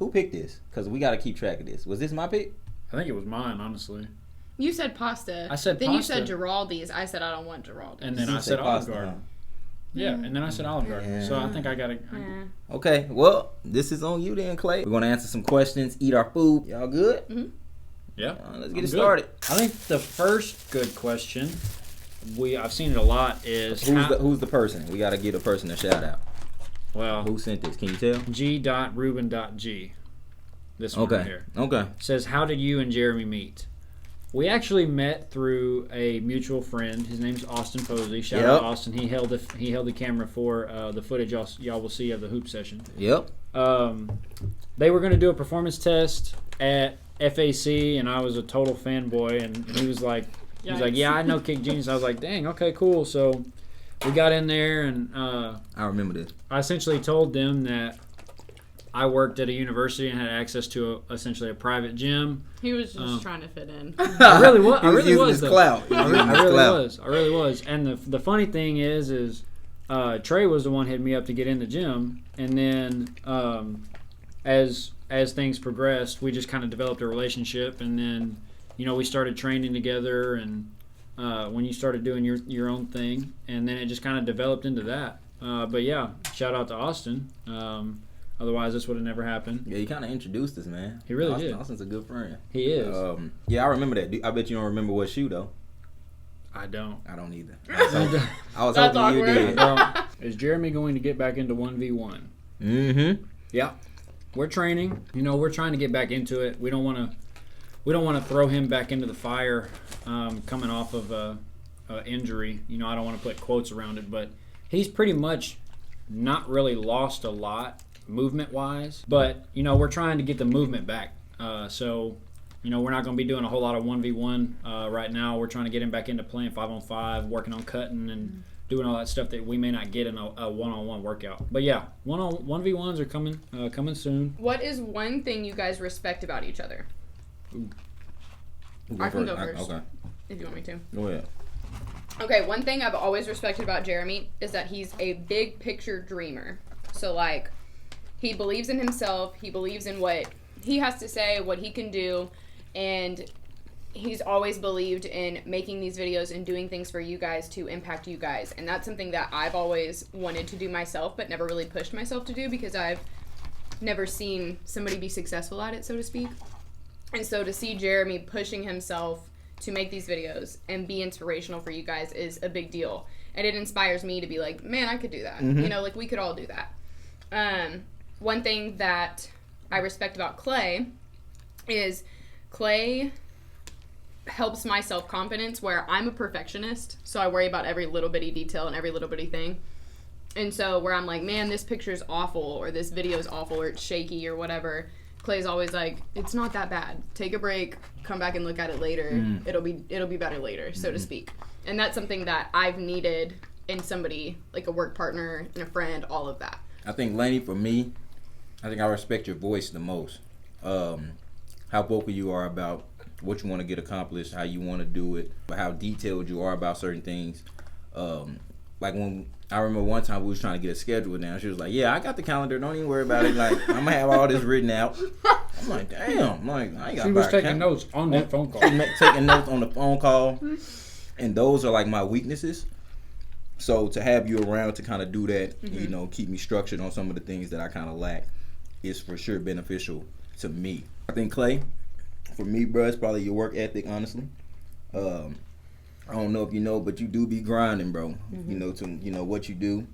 Who picked this? Because we got to keep track of this. Was this my pick? I think it was mine, honestly. You said pasta. I said then pasta. Then you said Giraldi's. I said I don't want Giraldi's. And then I said Olive pasta, Garden. huh? Yeah, and then I said Olive Garden. Yeah. So I think I got it. Okay, well, this is on you then, Clay. We're going to answer some questions, eat our food. Y'all good? Mm-hmm. Yeah. Let's get it started. I think the first good question, I've seen it a lot, is... Who's the person? We got to give a person a shout out. Well, who sent this? Can you tell? G.Ruben.G. This one right here. Okay. Says, how did you and Jeremy meet? We actually met through a mutual friend. His name's Austin Posey. Shout out to Austin. He held the camera for the footage y'all will see of the hoop session. Yep. They were going to do a performance test at FAC, and I was a total fanboy. And he was like, yeah, I know Kick Genius. I was like, dang, okay, cool. So we got in there, and I remember this. I essentially told them that I worked at a university and had access to essentially a private gym. He was just trying to fit in. I really was. I really was. Clout. I really was. And the funny thing is Trey was the one hitting me up to get in the gym, and then as things progressed, we just kind of developed a relationship, and then we started training together, and when you started doing your own thing, and then it just kind of developed into that. But yeah, shout out to Austin. Otherwise, this would have never happened. Yeah, he kind of introduced us, man. He really did. Austin's a good friend. He is. Yeah, I remember that. I bet you don't remember what shoe, though. I don't. I don't either. I was hoping you did. Well, is Jeremy going to get back into 1v1? Mm-hmm. Yeah. We're training. We're trying to get back into it. We don't want to throw him back into the fire coming off of a injury. I don't want to put quotes around it, but he's pretty much not really lost a lot movement-wise, but we're trying to get the movement back. So we're not going to be doing a whole lot of 1v1 right now. We're trying to get him back into playing 5-on-5, working on cutting and doing all that stuff that we may not get in a one-on-one workout. But yeah, 1v1s are coming soon. What is one thing you guys respect about each other? I can go first. Okay. If you want me to. Go ahead. Okay, one thing I've always respected about Jeremy is that he's a big picture dreamer. So like, he believes in himself, he believes in what he has to say, what he can do, and he's always believed in making these videos and doing things for you guys to impact you guys. And that's something that I've always wanted to do myself, but never really pushed myself to do because I've never seen somebody be successful at it, so to speak. And so to see Jeremy pushing himself to make these videos and be inspirational for you guys is a big deal. And it inspires me to be like, man, I could do that. Mm-hmm. We could all do that. One thing that I respect about Clay is Clay helps my self-confidence where I'm a perfectionist, so I worry about every little bitty detail and every little bitty thing. And so where I'm like, man, this picture's awful, or this video's awful, or it's shaky, or whatever, Clay's always like, it's not that bad. Take a break, come back and look at it later. It'll be better later, so to speak. And that's something that I've needed in somebody, like a work partner and a friend, all of that. I think, Lainey, for me, I think I respect your voice the most. How vocal you are about what you want to get accomplished, how you want to do it, how detailed you are about certain things. Like when I remember one time we was trying to get a schedule down, she was like, "Yeah, I got the calendar. Don't even worry about it. Like I'm gonna have all this written out." I'm like, "Damn!" I ain't got. She was taking notes on that phone call. Taking notes on the phone call, and those are like my weaknesses. So to have you around to kind of do that, keep me structured on some of the things that I kind of lack, is for sure beneficial to me. I think, Clay, for me, bro, it's probably your work ethic, honestly. I don't know if you know, but you do be grinding, bro. To what you do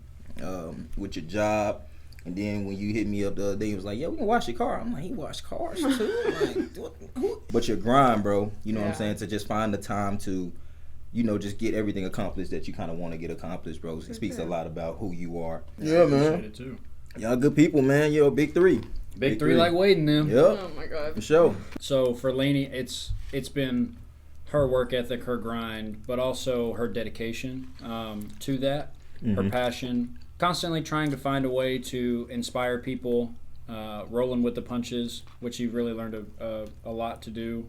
with your job. And then when you hit me up the other day, it was like, "Yeah, we can wash your car." I'm like, "He washed cars too." Like, but your grind, bro. You know what I'm saying? To just find the time to, just get everything accomplished that you kind of want to get accomplished, bro. It speaks a lot about who you are. Yeah, man. It too. Y'all good people, man. Yo, big three. Big three like Wade and them. Yep. Oh my God. For sure. So for Lainey, it's been her work ethic, her grind, but also her dedication to that, her passion, constantly trying to find a way to inspire people, rolling with the punches, which you've really learned a lot to do,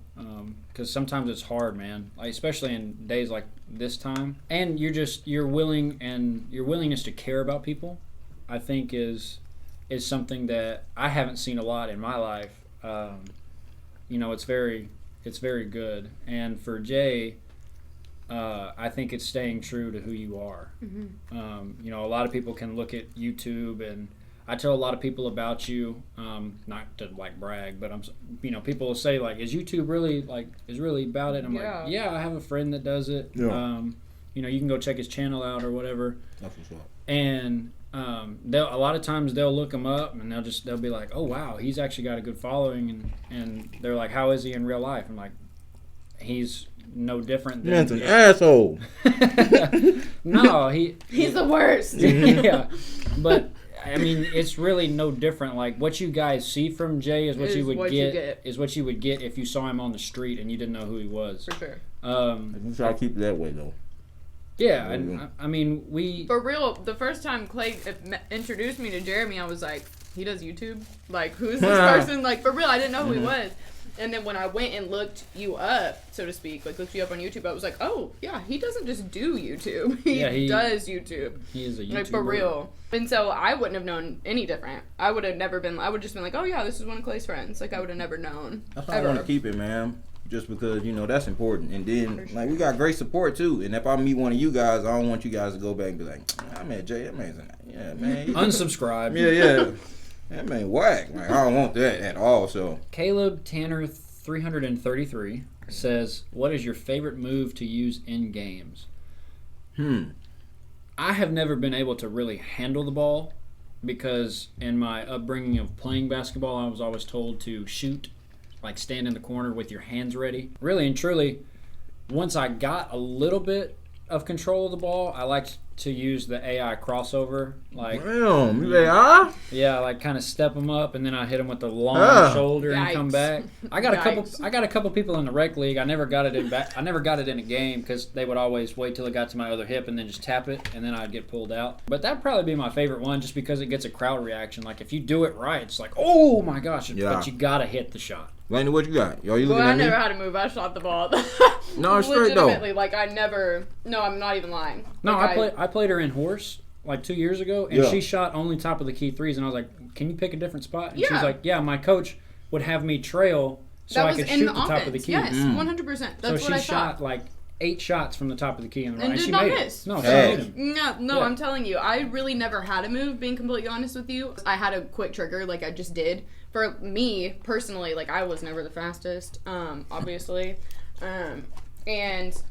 because sometimes it's hard, man, like, especially in days like this time. And your willingness to care about people, I think, is is something that I haven't seen a lot in my life. You know, it's very good. And for Jay, I think it's staying true to who you are. Mm-hmm. You know, a lot of people can look at YouTube, and I tell a lot of people about you, not to like brag, but you know, people will say like, is YouTube really is really about it? I'm like, yeah, I have a friend that does it. Yeah. You know, you can go check his channel out or whatever. That's what's up. And a lot of times they'll look him up and they'll be like, oh wow, he's actually got a good following, and they're like, how is he in real life? I'm like, he's no different than Man's an asshole. No, he's the worst. Yeah, but I mean, it's really no different. Like what you guys see from Jay is what you would get. Is what you would get if you saw him on the street and you didn't know who he was. For sure. You try to keep it that way though. Yeah, and I mean, For real, the first time Clay introduced me to Jeremy, I was like, he does YouTube? Like, who's this person? Like, for real, I didn't know who he was. And then when I went and looked you up, so to speak, like looked you up on YouTube, I was like, oh, yeah, he doesn't just do YouTube. He does YouTube. He is a YouTuber. Like, for real. And so I wouldn't have known any different. I would have just been like, oh, yeah, this is one of Clay's friends. Like, I would have never known. That's why I want to keep it, man. Just because, you know, that's important. And then, like, we got great support, too. And if I meet one of you guys, I don't want you guys to go back and be like, I met Jay, that man's yeah, man. Unsubscribe. Yeah. That man whack. Like, I don't want that at all, so. Caleb Tanner 333 says, what is your favorite move to use in games? I have never been able to really handle the ball because in my upbringing of playing basketball, I was always told to shoot, like stand in the corner with your hands ready. Really and truly, once I got a little bit of control of the ball, I liked to use the AI crossover. Like, damn, you AI? Yeah, like kind of step them up, and then I hit them with the long shoulder and come back. I got a couple people in the rec league. I never got it in a game because they would always wait till it got to my other hip and then just tap it, and then I'd get pulled out. But that'd probably be my favorite one, just because it gets a crowd reaction. Like if you do it right, it's like, oh my gosh! Yeah. But you gotta hit the shot. Laney, what you got? Yo, you well, looking at I never me? had to move. I shot the ball. No, it's straight though. Legitimately, like I never. No, I'm not even lying. No, like, I played her in horse like 2 years ago, and she shot only top of the key threes, and I was like, "Can you pick a different spot?" And she was like, "Yeah, my coach would have me trail so I could shoot the top of the key." Yes, 100%. That's so what I she shot like 8 shots from the top of the key, and did she not made miss. it. No, she made him. No, I'm telling you, I really never had a move. Being completely honest with you, I had a quick trigger, like I just did. For me personally, like I was never the fastest, obviously, and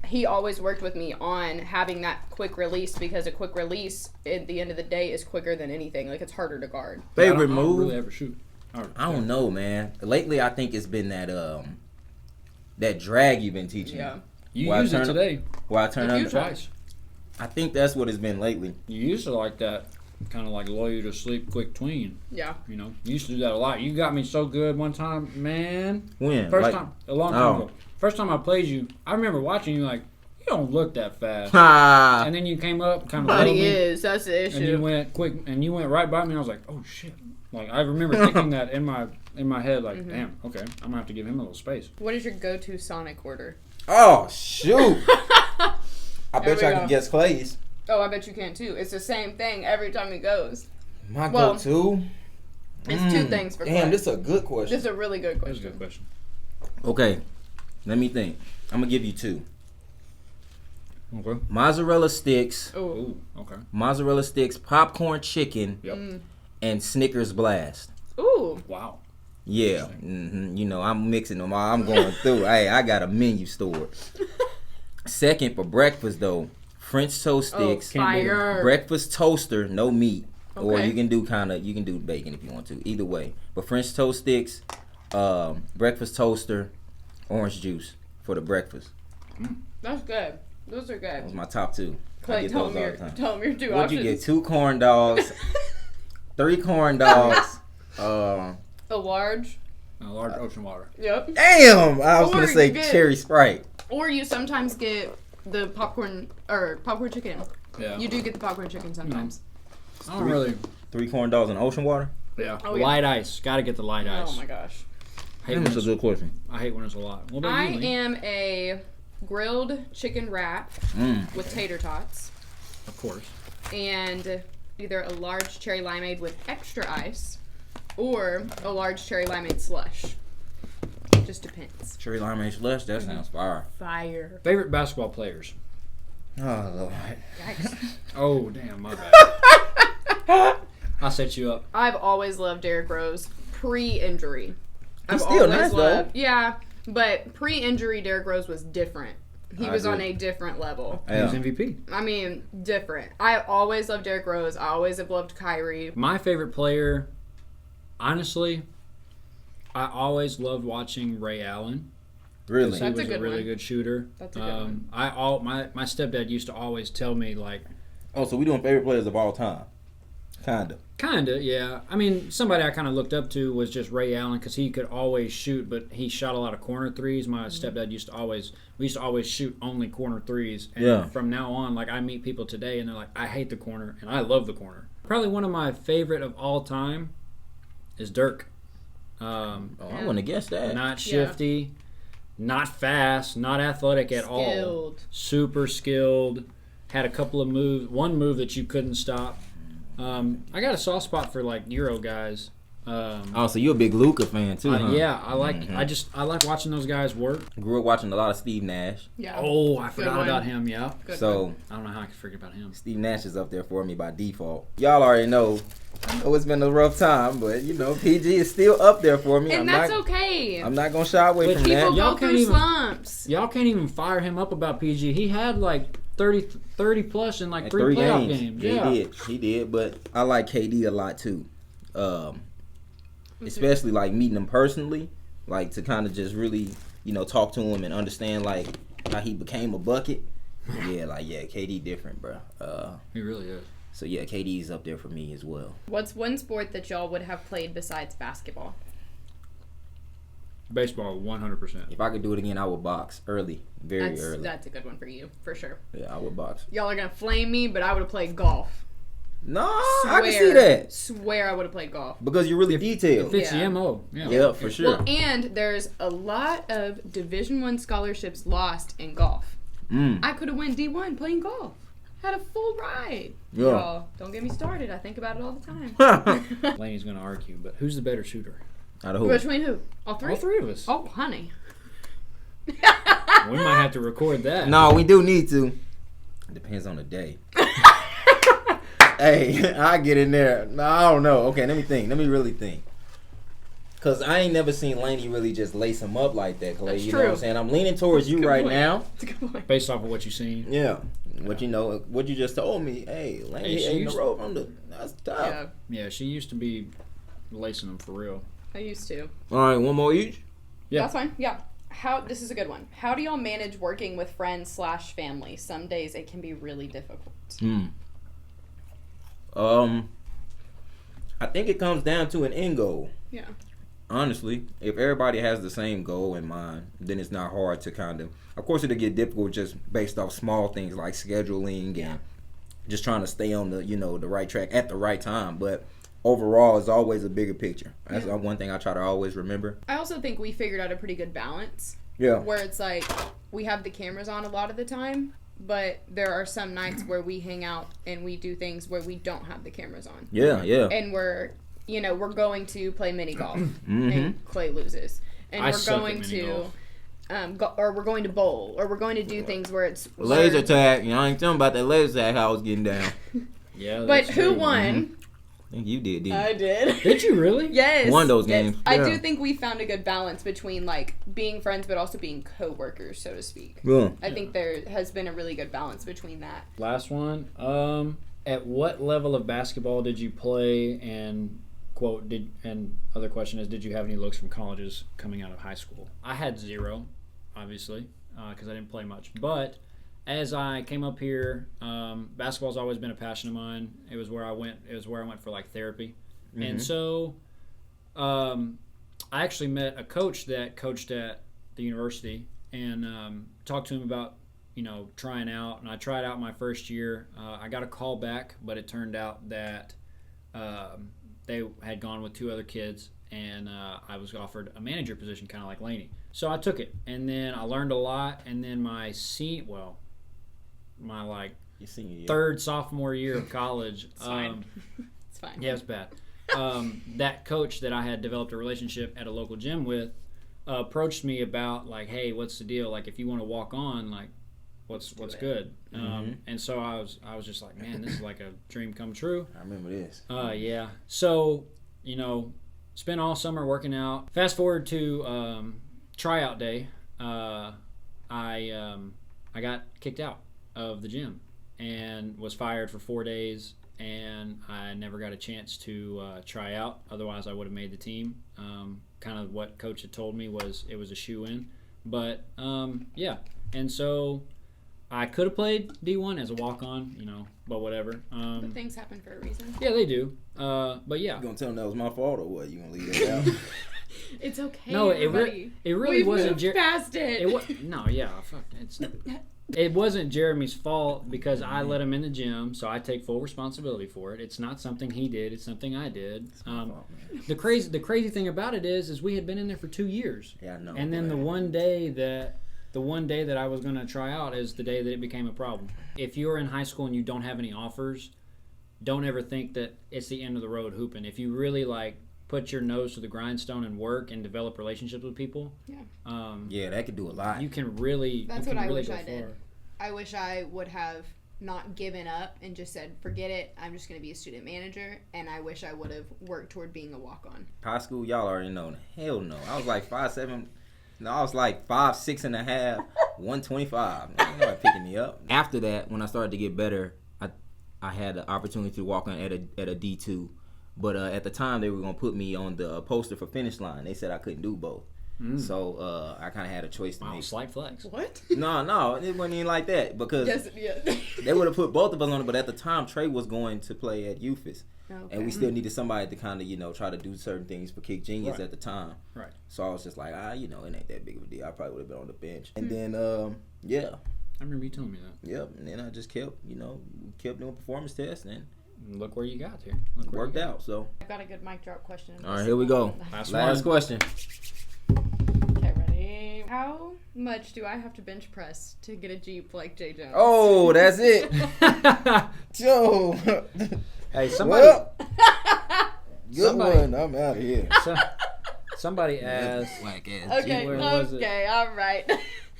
he always worked with me on having that quick release, because a quick release at the end of the day is quicker than anything. Like it's harder to guard. Favorite I move? don't really ever shoot. I don't know, man. Lately, I think it's been that drag you've been teaching. Yeah. You used it today. Why I turn under twice. I think that's what it's been lately. You used to like that, kind of like lull you to sleep quick tween. Yeah. You know, you used to do that a lot. You got me so good one time, man. When? First time, a long time ago. First time I played you, I remember watching you like, you don't look that fast. And then you came up, kind of but he is. That's the issue. And you went quick, and you went right by me, and I was like, oh shit. Like I remember thinking that in my head, like, damn, okay, I'm gonna have to give him a little space. What is your go-to Sonic order? Oh shoot! I bet you I can guess Clay's. Oh, I bet you can too. It's the same thing every time he goes. My go-to? It's 2 things for Clay. Damn, this is a good question. This is a really good question. That's a good question. Okay, let me think. I'm gonna give you 2. Okay. Mozzarella sticks. Oh, okay. Mozzarella sticks, popcorn chicken, and Snickers blast. Ooh. Wow. Yeah. You know, I'm mixing them all. I'm going through. Hey, I got a menu stored. Second, for breakfast, though, French toast sticks. Fire. Breakfast toaster, no meat. Okay. Or you can do bacon if you want to. Either way. But French toast sticks, breakfast toaster, orange juice for the breakfast. That's good. Those are good. Those are my top 2. Clay, tell him your 2 options. What'd you get? 2 corn dogs, 3 corn dogs, a large ocean water. Yep. Damn! I was gonna say cherry Sprite. Or you sometimes get the popcorn chicken. Yeah. You do get the popcorn chicken sometimes. I don't really. 3 corn dogs and ocean water? Yeah. Light ice. Gotta get the light ice. Oh my gosh. That's a good question. I hate when it's a lot. What about I you, Lee? am a grilled chicken wrap with tater tots. Of course. And either a large cherry limeade with extra ice or a large cherry limeade slush. It just depends. Cherry limeade slush. That sounds fire. Fire. Favorite basketball players? Oh Lord. Yikes. Oh, damn, my bad. I'll set you up. I've always loved Derrick Rose pre-injury. He's still nice, though. Yeah, but pre-injury Derrick Rose was different. He was on a different level. He was MVP. I mean, different. I always loved Derrick Rose. I always have loved Kyrie. My favorite player, honestly, I always loved watching Ray Allen. Really? He was a really good shooter. That's a good one. My stepdad used to always tell me, like... Oh, so we doing favorite players of all time? Kinda, yeah. I mean, somebody I kind of looked up to was just Ray Allen because he could always shoot, but he shot a lot of corner threes. My stepdad used to always shoot only corner threes. And from now on, like, I meet people today and they're like, I hate the corner and I love the corner. Probably one of my favorite of all time is Dirk. I wouldn't have guessed that. Not shifty, not fast, not athletic at all. Super skilled. Had a couple of moves. One move that you couldn't stop. I got a soft spot for like Euro guys. So you're a big Luka fan too, huh? Yeah, I like. I like watching those guys work. Grew up watching a lot of Steve Nash. Yeah. Oh, I forgot about him. Yeah. Good so one. I don't know how I could forget about him. Steve Nash is up there for me by default. Y'all already know. It's been a rough time, but PG is still up there for me. And that's okay. I'm not gonna shy away from that. People go through slumps. Y'all can't even fire him up about PG. He had like 30 plus in like three playoff games. Yeah, he did. But I like KD a lot too, especially like meeting him personally, like to kind of just really talk to him and understand like how he became a bucket. KD different, bro. He really is. So yeah, KD's up there for me as well. What's one sport that y'all would have played besides basketball? Baseball, 100%. If I could do it again, I would box early, very early. That's a good one for you, for sure. Yeah, I would box. Y'all are gonna flame me, but I would have played golf. No, I can see that. Swear I would have played golf. Because you're really detailed. It fits the MO. Yeah, for sure. Well, and there's a lot of Division I scholarships lost in golf. I could have went D1 playing golf. Had a full ride. Yeah. Y'all, don't get me started. I think about it all the time. Laney's gonna argue, but who's the better shooter? Out of who? Between who? All three? All three of us. Oh, honey. We might have to record that. No, we do need to. It depends on the day. Hey, I get in there. No, I don't know. Okay, let me think. Let me really think. Because I ain't never seen Laney really just lace him up like that, Clay. That's you true. know what I'm saying? I'm leaning towards you right now. That's a good point. Based off of what you've seen. Yeah. What you just told me. Hey, Laney ain't the rope on that's tough. Yeah, she used to be lacing them for real. I used to. All right, one more each? Yeah. That's fine. Yeah. This is a good one. How do y'all manage working with friends/family? Some days it can be really difficult. I think it comes down to an end goal. Yeah. Honestly, if everybody has the same goal in mind, then it's not hard to kind of course it'll get difficult just based off small things like scheduling and just trying to stay on the, the right track at the right time. But overall, it's always a bigger picture. That's one thing I try to always remember. I also think we figured out a pretty good balance. Yeah. Where it's like we have the cameras on a lot of the time, but there are some nights where we hang out and we do things where we don't have the cameras on. Yeah. And we're going to play mini golf and Clay loses. And we're going to or we're going to bowl, or we're going to do things where it's laser tag. I ain't telling about that laser tag how I was getting down. Yeah. But who won? I think you did, didn't you? I did. Did you really? Yes. One of those games. I do think we found a good balance between like being friends but also being co-workers, so to speak. Yeah. I think there has been a really good balance between that. Last one. At what level of basketball did you play? And other question is, did you have any looks from colleges coming out of high school? I had 0, obviously, because I didn't play much. But as I came up here, basketball's always been a passion of mine. It was where I went. It was where I went for like therapy, and so I actually met a coach that coached at the university, and talked to him about trying out. And I tried out my first year. I got a call back, but it turned out that they had gone with 2 other kids, and I was offered a manager position, kind of like Laney. So I took it, and then I learned a lot. And then Your senior year. third sophomore year of college. It's fine. It's fine. Yeah, it's bad. That coach that I had developed a relationship at a local gym with approached me about like, hey, what's the deal? Like, if you want to walk on, like, what's good? And so I was just like, man, this is like a dream come true. I remember this. Yeah. So, you know, spent all summer working out. Fast forward to tryout day. I got kicked out of the gym and was fired for 4 days, and I never got a chance to try out. Otherwise, I would have made the team. Kind of what coach had told me was it was a shoe-in. But, yeah. And so I could have played D1 as a walk-on, you know, but whatever. But things happen for a reason. Yeah, they do. But, yeah. You going to tell them that was my fault or what? You going to leave that out? It's okay. No, it really We've wasn't. moved past it. It wasn't Jeremy's fault because I let him in the gym, so I take full responsibility for it. It's not something he did; it's something I did. The crazy thing about it is we had been in there for 2 years. Yeah, I know. And then the one day that I was going to try out is the day that it became a problem. If you're in high school and you don't have any offers, don't ever think that it's the end of the road hooping. If you really like put your nose to the grindstone and work and develop relationships with people, yeah, that could do a lot. you can really. That's you can what I really wish go I did. far. I wish I would have not given up and just said, forget it, I'm just going to be a student manager, and I wish I would have worked toward being a walk-on. High school, y'all already know. Hell no. I was like 5'7". No, I was like 5'6" and a half, 125. Ain't nobody picking me up. After that, when I started to get better, I had the opportunity to walk on at a D2. But at the time, they were going to put me on the poster for Finish Line. They said I couldn't do both. So I kind of had a choice to make. Slight flex. What? No, it wasn't even like that because Yeah. they would have put both of us on it. But at the time, Trey was going to play at UFIS. Okay. And we still needed somebody to kind of, try to do certain things for Kick Genius at the time. Right. So I was just like, it ain't that big of a deal. I probably would have been on the bench. And then, yeah. I remember you telling me that. Yep. And then I just kept doing performance tests and Look where you got here. it worked out. So. I've got a good mic drop question. All right, here we go. Last question. Okay, ready? How much do I have to bench press to get a Jeep like Jay Jones? Oh, that's it. Joe. Hey, somebody. Good one. I'm out of here. Somebody asked. Okay, Where was it? okay, all right.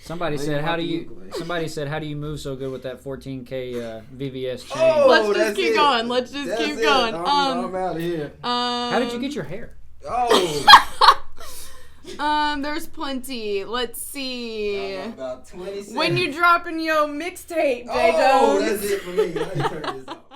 Somebody said, "How do you move so good with that 14K VVS chain?" Oh, Let's just keep going. Let's just keep going. I'm out of here. How did you get your hair? Oh. There's plenty. Let's see. About 20 seconds. When you dropping your mixtape, Jay Oh, Jones. that's it for me. Let me turn this off.